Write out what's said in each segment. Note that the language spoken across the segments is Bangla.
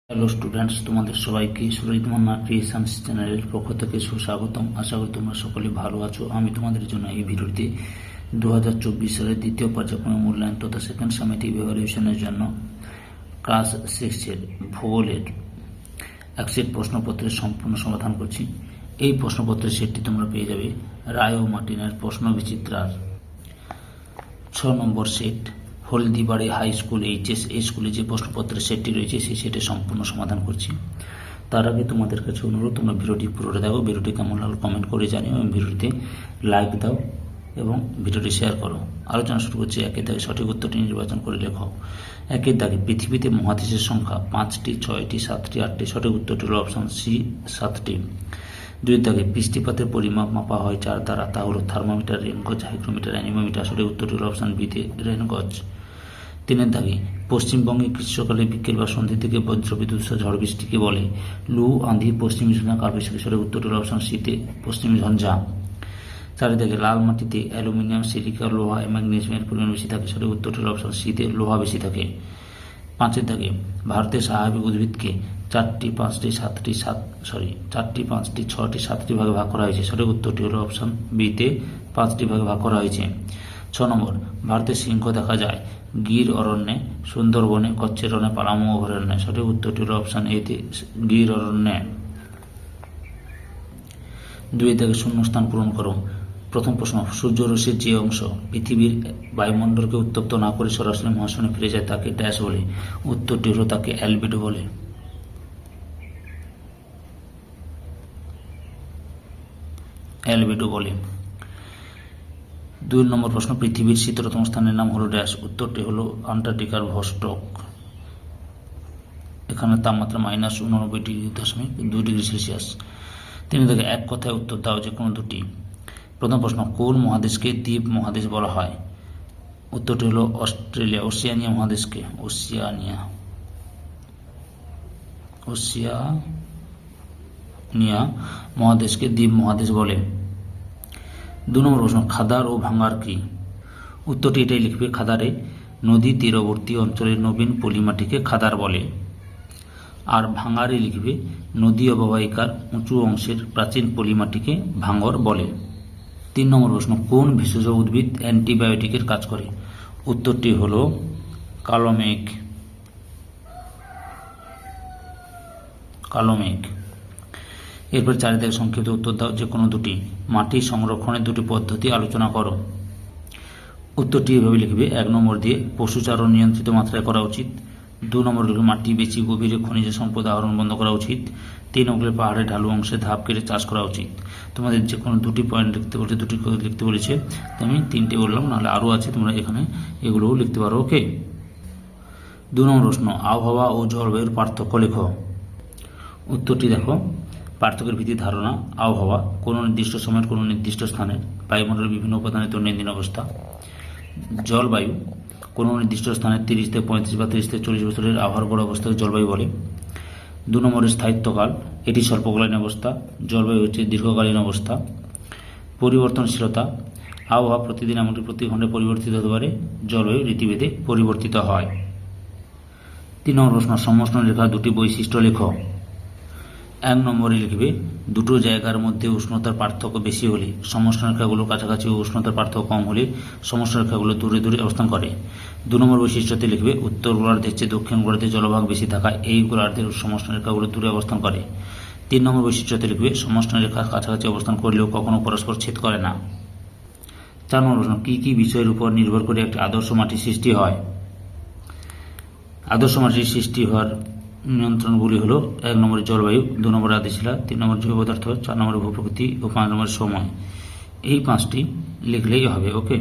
হ্যালো স্টুডেন্টস, তোমাদের সবাইকে সুরজিৎ মান্না ক্রিয়েশনস চ্যানেলের পক্ষ থেকে সুস্বাগতম। আশা করি তোমরা সকলে ভালো আছো। আমি তোমাদের জন্য এই ভিডিওতে 2024 সালের দ্বিতীয় পর্যায়ক্রমিক মূল্যায়ন তথা সেকেন্ড সামেটিভ ইভ্যালুয়েশনের জন্য ক্লাস 6-এর ভূগোলের এক সেট প্রশ্নপত্রের সম্পূর্ণ সমাধান করছি। এই প্রশ্নপত্রের সেটটি তোমরা পেয়ে যাবে রায় ও মার্টিনের প্রশ্ন বিচিত্রার 6 নম্বর সেট। হলদিবাড়ি হাই স্কুল এইচএস এই স্কুলে যে প্রশ্নপত্রের সেটটি রয়েছে সেই সেটের সম্পূর্ণ সমাধান করছি। তার আগে তোমাদের কাছে অনুরোধ, তোমরা ভিডিওটি পুরোটা দেখো, ভিডিওটি কেমন লাগলো কমেন্ট করে জানিও এবং ভিডিওটিতে লাইক দাও এবং ভিডিওটি শেয়ার করো। আলোচনা শুরু করছি। একের দাগে সঠিক উত্তরটি নির্বাচন করে লেখো। একের দাগে পৃথিবীতে মহাদেশের সংখ্যা 5টি, 6টি, 7টি, 8টি। সঠিক উত্তরটি হল অপশন সি 7টি। দুই দাগে বৃষ্টিপাতের পরিমাপ মাপা হয় 4 দ্বারা, তা হলো থার্মোমিটার, রেনগজ, হাইগ্রোমিটার, অ্যানিমোমিটার। সঠিক উত্তরটি হল অপশন বিতে রেনগজ। 3 দাগে পশ্চিমবঙ্গে গ্রীষ্মকালে বিকেল বা সন্ধ্যে থেকে বজ্রবিদ্যুৎ সহ ঝড় বৃষ্টিকে বলে লু, আঁধি, পশ্চিমী ঝঞ্ঝা, কালবৈশাখী। সঠিক উত্তরটি হল অপশন সিতে পশ্চিমী ঝঞ্ঝা। 4 দাগে লাল মাটিতে অ্যালুমিনিয়াম, সিলিকা, লোহা, ম্যাগনেসিয়ামের পরিমাণ বেশি থাকে। সঠিক উত্তরটি হল অপশন সিতে লোহা বেশি থাকে। 5 দাগে ভারতের স্বাভাবিক উদ্ভিদকে 4টি, 5টি, 6টি, 7টি ভাগে ভাগ করা হয়েছে। সঠিক উত্তরটি হল অপশন বিতে 5টি ভাগে ভাগ করা হয়েছে। 6 নম্বর, ভারতের সিংহ দেখা যায় গির অরণ্যে, সুন্দরবনে, কচ্ছের রণে, পালামৌ অভয়ারণ্যে। সঠিক উত্তরটি হল অপশন এতে গির অরণ্যে। 2 দাগে শূন্যস্থান পূরণ করো। প্রথম প্রশ্ন, সূর্যরশ্মির যে অংশ পৃথিবীর বায়ুমণ্ডলকে উত্তপ্ত না করে সরাসরি মহাশূন্যে ফিরে যায় তাকে ড্যাশ বলে। উত্তরটি হল তাকে অ্যালবিডো বলে। অ্যালবিডো বলে। 2 নম্বর প্রশ্ন, পৃথিবীর শীতলতম স্থানের নাম হলো ড্যাশ। উত্তরটি হলো আন্টার্কটিকার ভস্টক। এখানে তাপমাত্রা -89.2 ডিগ্রি সেলসিয়াস। 3 থেকে এক কথায় উত্তর দাও যে কোনো দুটি। প্রথম প্রশ্ন, কোন মহাদেশকে দ্বীপ মহাদেশ বলা হয়? উত্তরটি হলো অস্ট্রেলিয়া। ওশিয়ানিয়া মহাদেশকে ওশিয়ানিয়া মহাদেশকে দ্বীপ মহাদেশ বলে। 2 নম্বর প্রশ্ন, খাদার ও ভাঙার কি? উত্তরটি এটাই লিখবে, খাদারে নদী তীরবর্তী অঞ্চলের নবীন পলিমাটিকে খাদার বলে। আর ভাঙারে লিখবে নদী অববাহিকার উঁচু অংশের প্রাচীন পলিমাটিকে ভাঙর বলে। 3 নম্বর প্রশ্ন, কোন ভেষজ উদ্ভিদ অ্যান্টিবায়োটিকের কাজ করে? উত্তরটি হল কালো মেঘ। এরপর 4 থেকে সংক্ষিপ্ত উত্তর দাও যে কোনো দুটি। মাটি সংরক্ষণের দুটি পদ্ধতি আলোচনা করো। উত্তরটি এভাবে লিখবে, 1 নম্বর দিয়ে পশুচারণ নিয়ন্ত্রিত মাত্রায় করা উচিত। 2 নম্বর লিখবে মাটি বেশি গভীরে খনিজ সম্পদ আহরণ বন্ধ করা উচিত। 3 নম্বরে পাহাড়ে ঢালু অংশে ধাপ কেটে চাষ করা উচিত। তোমাদের যে কোনো দুটি পয়েন্ট লিখতে বলেছে, দুটি লিখতে বলেছে, আমি 3টে বললাম, নাহলে আরও আছে, তোমরা এখানে এগুলোও লিখতে পারো। ওকে। 2 নম্বর প্রশ্ন, আবহাওয়া ও জলবায়ুর পার্থক্য লেখো। উত্তরটি দেখো, পার্থক্যের ভিত্তিতে ধারণা, আবহাওয়া কোনো নির্দিষ্ট সময়ের কোনো নির্দিষ্ট স্থানের বায়ুমণ্ডলের বিভিন্ন উপাদানের দৈনন্দিন অবস্থা। জলবায়ু কোনো নির্দিষ্ট স্থানের 30 থেকে 35 বা 30 থেকে 40 বছরের আবহাওয়ার গড় অবস্থাকে জলবায়ু বলে। 2 নম্বরের স্থায়িত্বকাল, এটি স্বল্পকালীন অবস্থা, জলবায়ু হচ্ছে দীর্ঘকালীন অবস্থা। পরিবর্তনশীলতা, আবহাওয়া প্রতিদিন এমনকি প্রতি ঘন্টায় পরিবর্তিত হতে পারে, জলবায়ু ঋতুভেদে পরিবর্তিত হয়। 3 নম্বর প্রশ্ন, সমষ্ণ রেখার দুটি বৈশিষ্ট্য লেখো। 1 নম্বরে লিখবে, দুটো জায়গার মধ্যে উষ্ণতার পার্থক্য বেশি হলে সমষ্ণ রেখাগুলো কাছাকাছি ও উষ্ণতার পার্থক্য কম হলে সমষ্ণ রেখাগুলো দূরে দূরে অবস্থান করে। 2 নম্বর বৈশিষ্ট্যতে লিখবে, উত্তর গোলার্ধের চেয়ে দক্ষিণ গোলার্ধে জলভাগ বেশি থাকায় এই গোলার্ধের সমষ্ণ রেখাগুলো দূরে অবস্থান করে। 3 নম্বর বৈশিষ্ট্যতে লিখবে, সমষ্ণ রেখা কাছাকাছি অবস্থান করলেও কখনো পরস্পর ছেদ করে না। 4 নম্বর প্রশ্ন, কি কি বিষয়ের উপর নির্ভর করে একটি আদর্শ মাটির সৃষ্টি হয়? আদর্শ মাটির সৃষ্টি হওয়ার নিয়ন্ত্রণগুলি হলো 1 নম্বরে জলবায়ু, 2 নম্বরে আদিশিলা, 3 নম্বরে জৈব পদার্থ, 4 নম্বরে ভূপ্রকৃতি ও 5 নম্বরে সময়। এই 5টি লিখলেই হবে। ওকে।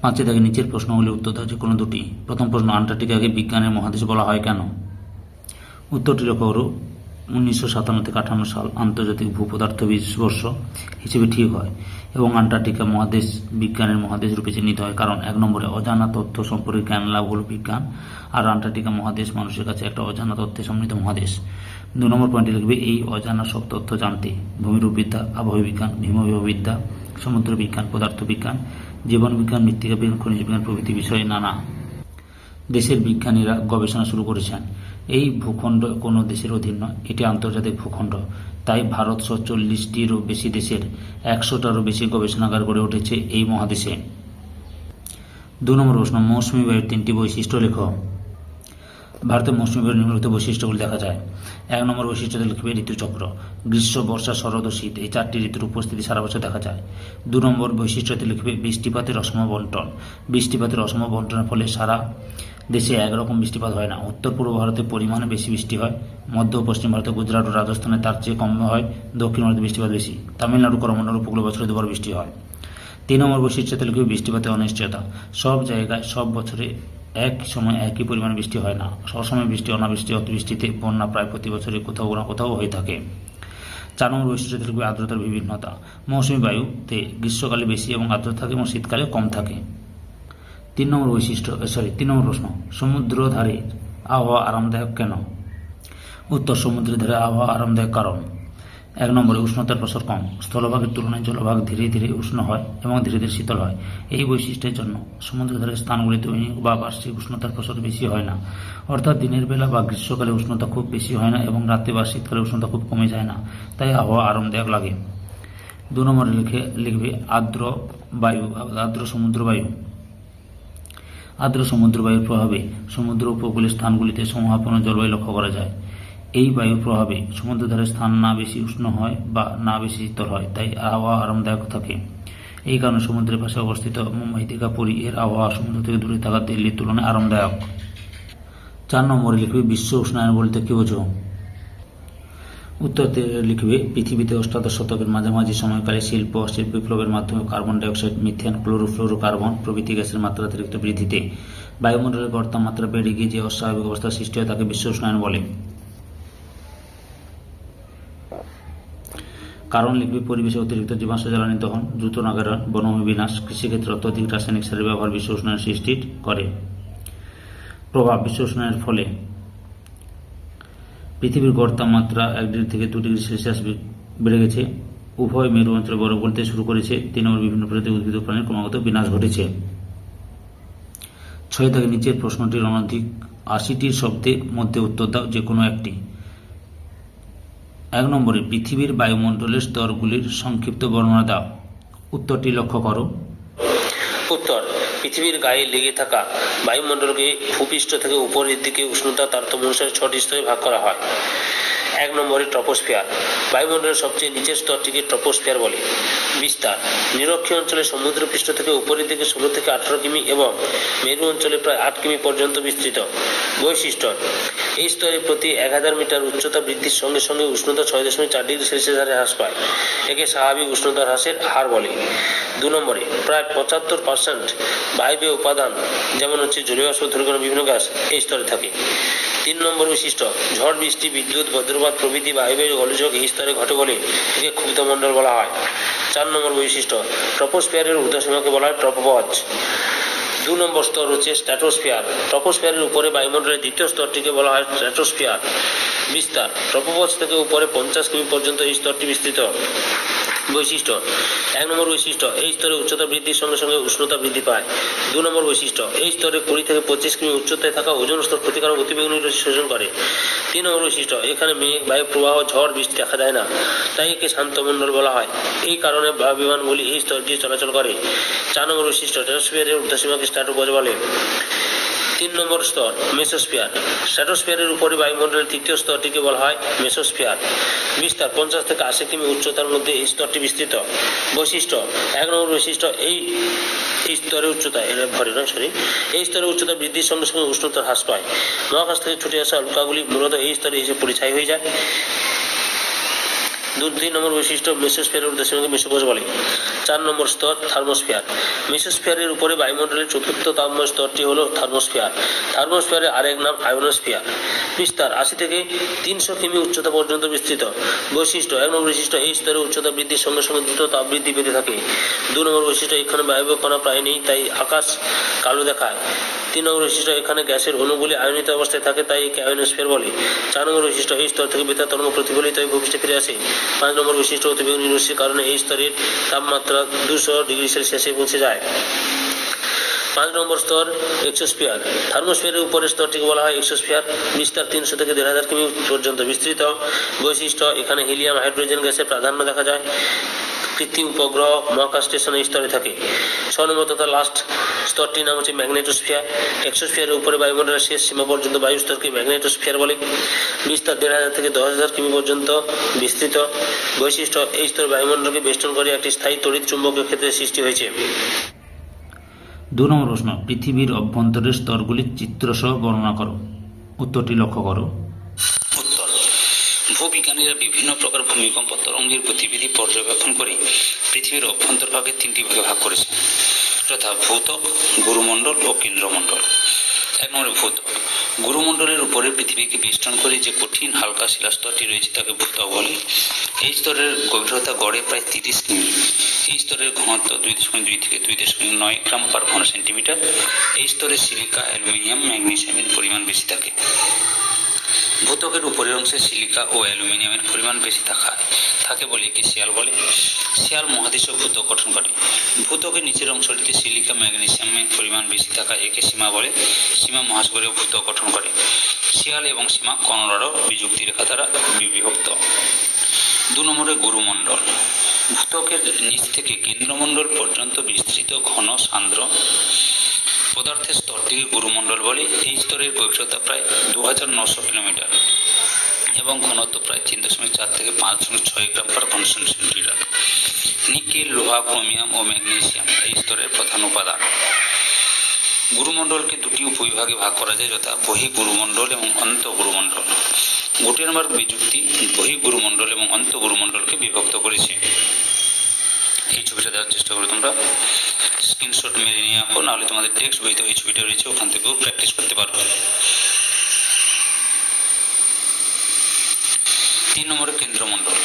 5 থেকে নিচের প্রশ্নগুলি উত্তর দাও যে কোনো দুটি। প্রথম প্রশ্ন, আন্টার্কটিকাকে বিজ্ঞানের মহাদেশ বলা হয় কেন? উত্তরটি লক্ষ্য করো, 1957 থেকে 58 সাল আন্তর্জাতিক ভূপদার্থ বর্ষ হিসেবে ঠিক হয় এবং আন্টার্কটিকা মহাদেশ বিজ্ঞানের মহাদেশ রূপে চিহ্নিত হয় কারণ 1 নম্বরে অজানা তথ্য সম্পর্কে জ্ঞান লাভ হল বিজ্ঞান, আর আন্টার্কটিকা মহাদেশ মানুষের কাছে একটা অজানা তথ্যে সমৃদ্ধ মহাদেশ। 2 নম্বর পয়েন্টে লিখবে, এই অজানা সব তথ্য জানতে ভূমিরূপবিদ্যা, আবহাওয়া বিজ্ঞান, হিমবিদ্যা, সমুদ্র বিজ্ঞান, পদার্থ বিজ্ঞান, জীবন বিজ্ঞান, মৃত্তিকা বিজ্ঞান, খনিজ বিজ্ঞান প্রভৃতি বিষয়ে নানা দেশের বিজ্ঞানীরা গবেষণা শুরু করেছেন। এই ভূখণ্ড কোনো দেশের অধীন নয়, এটি আন্তর্জাতিক ভূখণ্ড। তাই ভারত সহ 40টিরও বেশি দেশের 100টারও বেশি গবেষণাগার গড়ে উঠেছে এই মহাদেশে। 2 নম্বর প্রশ্ন, মৌসুমী বায়ুর 3টি বৈশিষ্ট্য লেখো। ভারতের মৌসুমী বায়ুর নিম্নলিখিত বৈশিষ্ট্যগুলি দেখা যায়। 1 নম্বর বৈশিষ্ট্যতে লিখবে ঋতুচক্র। গ্রীষ্ম, বর্ষা, শরৎ ও শীত এই 4টি ঋতুর উপস্থিতি সারা বছর দেখা যায়। 2 নম্বর বৈশিষ্ট্যতে লিখবে বৃষ্টিপাতের অসম বন্টন। বৃষ্টিপাতের অসম বন্টনের ফলে সারা দেশে একরকম বৃষ্টিপাত হয় না। উত্তর পূর্ব ভারতে পরিমাণে বেশি বৃষ্টি হয়, মধ্য ও পশ্চিম ভারতে গুজরাট ও রাজস্থানে তার চেয়ে কম হয়, দক্ষিণ ভারতে বৃষ্টিপাত বেশি, তামিলনাড়ু, করমণ্ডল উপকূলে বছরে 2বার বৃষ্টি হয়। 3 নম্বর বৈশিষ্ট্যতে লিখবে বৃষ্টিপাতের অনিশ্চয়তা। সব জায়গায় সব বছরে এক সময় একই পরিমাণ বৃষ্টি হয় না। অসময়ে বৃষ্টি, অনাবৃষ্টি, অতিবৃষ্টিতে বন্যা প্রায় প্রতি বছরই কোথাও না কোথাও হয়ে থাকে। 4 নম্বর বৈশিষ্ট্যতে লিখবে আর্দ্রতার বিভিন্নতা। মৌসুমী বায়ুতে গ্রীষ্মকালে বেশি এবং আর্দ্রতা থাকে এবং শীতকালে কম থাকে। 3 নম্বর প্রশ্ন, সমুদ্র ধারে আবহাওয়া আরামদায়ক কেন? উত্তর, সমুদ্রের ধারে আবহাওয়া আরামদায়ক কারণ 1 নম্বরে উষ্ণতার প্রসার কম। স্থলভাগের তুলনায় জলভাগ ধীরে ধীরে উষ্ণ হয় এবং ধীরে ধীরে শীতল হয়। এই বৈশিষ্ট্যের জন্য সমুদ্র ধারের স্থানগুলিতে দৈনিক বা বার্ষিক উষ্ণতার প্রসার বেশি হয় না, অর্থাৎ দিনের বেলা বা গ্রীষ্মকালে উষ্ণতা খুব বেশি হয় না এবং রাতে বা শীতকালে উষ্ণতা খুব কমে যায় না, তাই আবহাওয়া আরামদায়ক লাগে। 2 নম্বরে লিখবে আর্দ্র সমুদ্র বায়ু। আর্দ্র সমুদ্র বায়ুর প্রভাবে সমুদ্র উপকূলের স্থানগুলিতে সমভাবাপন্ন জলবায়ু লক্ষ্য করা যায়। এই বায়ুর প্রভাবে সমুদ্রধারের স্থান না বেশি উষ্ণ হয় বা না বেশি শীতল হয়, তাই আবহাওয়া আরামদায়ক থাকে। এই কারণে সমুদ্রের পাশে অবস্থিত মুম্বাই, দীঘা, পুরী এর আবহাওয়া সমুদ্র থেকে দূরে থাকা দিল্লির তুলনায় আরামদায়ক। 4 নম্বরে লিখবে বিশ্ব উষ্ণায়ন বলতে কি বোঝো? উত্তরতে লিখবে পৃথিবীতে অষ্টাদশ শতকের মাঝামাঝি সময়কালে শিল্প অশ্বেত বিপ্লবের মাধ্যমে কার্বন ডাইঅক্সাইড, মিথেন, ক্লোরোফ্লোরোকার্বন প্রভৃতি গ্যাসের মাত্রা অতিরিক্ত বৃদ্ধিতে বায়ুমণ্ডলের গড় তাপমাত্রা বেড়ে গিয়ে যে অস্বাভাবিক অবস্থার সৃষ্টি হয় তাকে বিশ্ব উষ্ণায়ন বলে। কারণ লিখবে পরিবেশে অতিরিক্ত জীবাশ্ম জ্বালানি দহন, দ্রুত নগরায়ন, বনভূমি বিনাশ, কৃষিক্ষেত্রে অত্যধিক রাসায়নিক সারের ব্যবহার বিশ্ব উষ্ণায়ন সৃষ্টি করে। প্রভাব বিশ্ব উষ্ণায়নের ফলে পৃথিবীর গড় তাপমাত্রা 1 ডিগ্রি থেকে 2 ডিগ্রি সেলসিয়াস বেড়ে গেছে। উভয় মেরু অঞ্চলে বরফ গলতে শুরু করেছে। 3 নম্বর বিভিন্ন প্রজাতির উদ্ভিদ ও প্রাণীর ক্রমাগত বিনাশ ঘটেছে। 6 থেকে নিচের প্রশ্নটির অনধিক 80টির শব্দের মধ্যে উত্তর দাও যে কোনো একটি। 1 নম্বরে পৃথিবীর বায়ুমণ্ডলের স্তরগুলির সংক্ষিপ্ত বর্ণনা দাও। উত্তরটি লক্ষ্য করো। উত্তর, পৃথিবীর গায়ে লেগে থাকা বায়ুমণ্ডলকে ভূপৃষ্ঠ থেকে উপরের দিকে উষ্ণতা তারতম্য অনুসারে 6টি স্তরে ভাগ করা হয়। 1 নম্বরে ট্রপোস্ফিয়ার। বায়ুমণ্ডলের সবচেয়ে নিচের স্তরটিকে ট্রপোস্ফিয়ার বলে। বিস্তার, নিরক্ষীয় অঞ্চলে সমুদ্রপৃষ্ঠ থেকে উপরের দিকে 16 থেকে 18 কিমি এবং মেরু অঞ্চলে প্রায় 8 কিমি পর্যন্ত বিস্তৃত। বৈশিষ্ট্য, এই স্তরে প্রতি 1000 মিটার উচ্চতা বৃদ্ধির সঙ্গে সঙ্গে উষ্ণতা 6.4 ডিগ্রি সেলসিয়াস হারে হ্রাস পায়। একে স্বাভাবিক উষ্ণতার হ্রাসের হার বলে। 2 নম্বরে প্রায় 75% বায়বীয় উপাদান যেমন জলীয় বাষ্প, ধূলিকণা, বিভিন্ন গ্যাস এই স্তরে থাকে। 3 নম্বর বৈশিষ্ট্য, ঝড়, বৃষ্টি, বিদ্যুৎ, বজ্রপাত প্রভৃতি বায়বীয় গোলযোগ এই স্তরে ঘটে বলে একে ক্ষুব্ধমণ্ডল বলা হয়। 4 নম্বর বৈশিষ্ট্য, ট্রপোস্ফিয়ারের ঊর্ধ্বসীমাকে বলা হয় ট্রপোপজ। 2 নম্বর স্তর হচ্ছে স্ট্র্যাটোস্ফিয়ার। ট্রপোস্ফিয়ারের উপরে বায়ুমণ্ডলের দ্বিতীয় স্তরটিকে বলা হয় স্ট্র্যাটোস্ফিয়ার। বিস্তার, ট্রপোপজ থেকে উপরে 50 কিমি পর্যন্ত এই স্তরটি বিস্তৃত। বৈশিষ্ট্য, 1 নম্বর বৈশিষ্ট্য, এই স্তরে উচ্চতা বৃদ্ধির সঙ্গে সঙ্গে উষ্ণতা বৃদ্ধি পায়। 2 নম্বর বৈশিষ্ট্য, এই স্তরে 20 থেকে 25 কিমি উচ্চতায় থাকা ওজোন স্তর ক্ষতিকারক অতিবেগুনি রশ্মি শোষণ করে। 3 নম্বর বৈশিষ্ট্য, এখানে মেঘ, বায়ু প্রবাহ, ঝড়, বৃষ্টি দেখা যায় না, তাই একে শান্ত মণ্ডল বলা হয়। এই কারণে বিমানগুলি এই স্তর দিয়ে চলাচল করে। 4 নম্বর বৈশিষ্ট্য, স্ট্র্যাটোস্ফিয়ারের ঊর্ধ্বসীমাকে স্ট্র্যাটোপজ বলে। 3 নম্বর স্তর মেসোস্ফিয়ার। স্ট্র্যাটোস্ফিয়ারের উপরে বায়ুমণ্ডলের তৃতীয় স্তরটিকে বলা হয় মেসোস্ফিয়ার। বিস্তার, 50 থেকে 80 কিমি উচ্চতার মধ্যে এই স্তরটি বিস্তৃত। বৈশিষ্ট্য, 1 নম্বর বৈশিষ্ট্য, এই স্তরের উচ্চতা এই স্তরের উচ্চতা বৃদ্ধির সঙ্গে সঙ্গে উষ্ণতা হ্রাস পায়। মহাকাশ থেকে ছুটে আসা উল্কাগুলি মূলত এই স্তরে এসে পরিছাই হয়ে যায়। 2 নম্বর বৈশিষ্ট্য, মেসোস্ফিয়ারের ঊর্ধ্বসীমাকে মেসোপজ বলে। 4 নম্বর স্তর থার্মোস্ফিয়ার। মেসোস্ফিয়ারের উপরে বায়ুমণ্ডলের চতুর্থ তাপম স্তরটি হল থার্মোস্ফিয়ার। থার্মোস্ফিয়ারের আরেক নাম আয়োনোস্ফিয়ার। বিস্তার, 80 থেকে 300 কিমি উচ্চতা পর্যন্ত বিস্তৃত। বৈশিষ্ট্য, 1 নম্বর বৈশিষ্ট্য, এই স্তরে উচ্চতা বৃদ্ধির সঙ্গে সঙ্গে দ্রুত তাপ বৃদ্ধি পেতে থাকে। 2 নম্বর বৈশিষ্ট্য, এখানে বায়বীয় কণা প্রায় নেই, তাই আকাশ কালো দেখায়। 3 নম্বর বৈশিষ্ট্য, এখানে গ্যাসের অণুগুলি আয়নিত অবস্থায় থাকে, তাই একে আয়োনোস্ফিয়ার বলে। 4 নম্বর বৈশিষ্ট্য, এই স্তর থেকে বেতার তরঙ্গ প্রতিফলিত হয়ে ভূপৃষ্ঠে ফিরে আসে। 5 নম্বর বৈশিষ্ট্য, অতিবেগুনি রশ্মির কারণে এই স্তরের তাপমাত্রা 200 ডিগ্রি সেলসিয়াসে পৌঁছে যায়। 5 নম্বর স্তর এক্সোস্ফিয়ার। থার্মোস্ফিয়ারের উপরের স্তরটিকে বলা হয় এক্সোস্ফিয়ার। বিস্তার 300 থেকে 1500 কিমি পর্যন্ত বিস্তৃত। বৈশিষ্ট্য: এখানে হিলিয়াম, হাইড্রোজেন গ্যাসের প্রাধান্য দেখা যায়। কৃত্রিম উপগ্রহ মহাকাশ স্টেশনের স্তরে থাকে। 6 নম্বর তথা লাস্ট স্তরটির নাম হচ্ছে ম্যাগনেটোস্ফিয়ার। এক্সোস্ফিয়ারের উপরে বায়ুমণ্ডলের শেষ সীমা পর্যন্ত বায়ু স্তরকে ম্যাগনেটোস্ফিয়ার বলে। বিস্তার 1500 থেকে 10000 কিমি পর্যন্ত বিস্তৃত। বৈশিষ্ট্য: এই স্তর বায়ুমণ্ডলকে বেষ্টন করে একটি স্থায়ী তড়িৎ চুম্বকীয় ক্ষেত্রের সৃষ্টি হয়েছে। 2 নম্বর প্রশ্ন, পৃথিবীর অভ্যন্তরের স্তরগুলি চিত্রসহ বর্ণনা করো। উত্তরটি লক্ষ্য করো। উত্তর: ভূবিজ্ঞানীরা বিভিন্ন প্রকার ভূমিকম্প তরঙ্গের গতিবিধি পর্যবেক্ষণ করে পৃথিবীর অভ্যন্তরভাগে 3টি ভাগে ভাগ করেছে, যথা ভূত্বক, গুরুমণ্ডল ও কেন্দ্রমণ্ডল। 1 নম্বরে ভূত্বক। গুরুমণ্ডলের উপরে পৃথিবীকে বেষ্টন করে যে কঠিন হালকা শিলাস্তরটি রয়েছে তাকে ভূত্বক বলে। এই স্তরের গভীরতা গড়ে প্রায় 30 কিমি। এই স্তরের ঘনত্ব 2.2 থেকে 2.9 গ্রাম পার ঘন সেন্টিমিটার। এই স্তরে সিলিকা, অ্যালুমিনিয়াম, ম্যাগনেসিয়ামের পরিমাণ বেশি থাকে। ভূত্বকের উপরের অংশে সিলিকা ও অ্যালুমিনিয়ামের পরিমাণ বেশি থাকে বলে একে শিয়াল বলে। শিয়াল মহাদেশীয় ভূত্বক গঠন করে। ভূত্বকের নিচের অংশটিতে সিলিকা, ম্যাগনেসিয়ামের পরিমাণ বেশি থাকা একে সীমা বলে। সীমা মহাসাগরীয় ভূত্বক গঠন করে। শিয়াল এবং সীমা কলোরাডো বিযুক্তি রেখা দ্বারা বিভক্ত। 2 নম্বরে গুরুমণ্ডল। ভূত্বকের নিচ থেকে কেন্দ্রমণ্ডল পর্যন্ত বিস্তৃত ঘন সান্দ্র পদার্থের স্তরটিকে গুরুমণ্ডল বলে। এই স্তরের গভীরতা প্রায় 2900 কিলোমিটার এবং ঘনত্ব প্রায় 3.4 থেকে 5.6 গ্রাম পার ঘন সেন্টিমিটার। নিকেল, লোহা, ক্রোমিয়াম ও ম্যাগনেসিয়াম এই স্তরের প্রধান উপাদান। গুরুমণ্ডলকে 2টি উপবিভাগে ভাগ করা যায়, যথা বহিঃগুরুমণ্ডল এবং অন্তঃগুরুমণ্ডল। গুটেনবার্গ বিযুক্তি বহিঃগুরুমণ্ডল এবং অন্তঃগুরুমণ্ডলকে বিভক্ত করেছে। এই ছবিটা দেওয়ার চেষ্টা করো, তোমরা স্ক্রিনশট মেরে নিয়ে আঁকো, নাহলে তোমাদের টেক্সট বইতে এই ছবিটা রয়েছে, ওখান থেকেও প্র্যাকটিস করতে পারো। 3 নম্বরে কেন্দ্রমণ্ডল।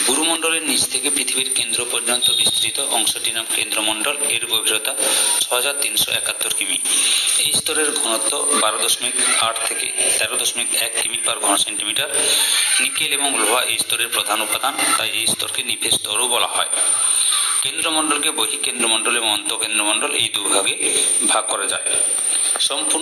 গুরুমণ্ডলের নিচ থেকে পৃথিবীর কেন্দ্র পর্যন্ত বিস্তৃত অংশটির নাম কেন্দ্রমণ্ডল। এর গভীরতা 6371 কিমি। এই স্তরের ঘনত্ব 12.8 থেকে 13.1 কিমি পার ঘন সেন্টিমিটার। নিকেল এবং লোহা এই স্তরের প্রধান উপাদান, তাই এই স্তরকে নিফের স্তরও বলা হয়। কেন্দ্রমণ্ডলকে বহিঃকেন্দ্রমণ্ডল এবং অন্তঃকেন্দ্রমণ্ডল এই 2 ভাগে ভাগ করা যায়। সম্পূর্ণ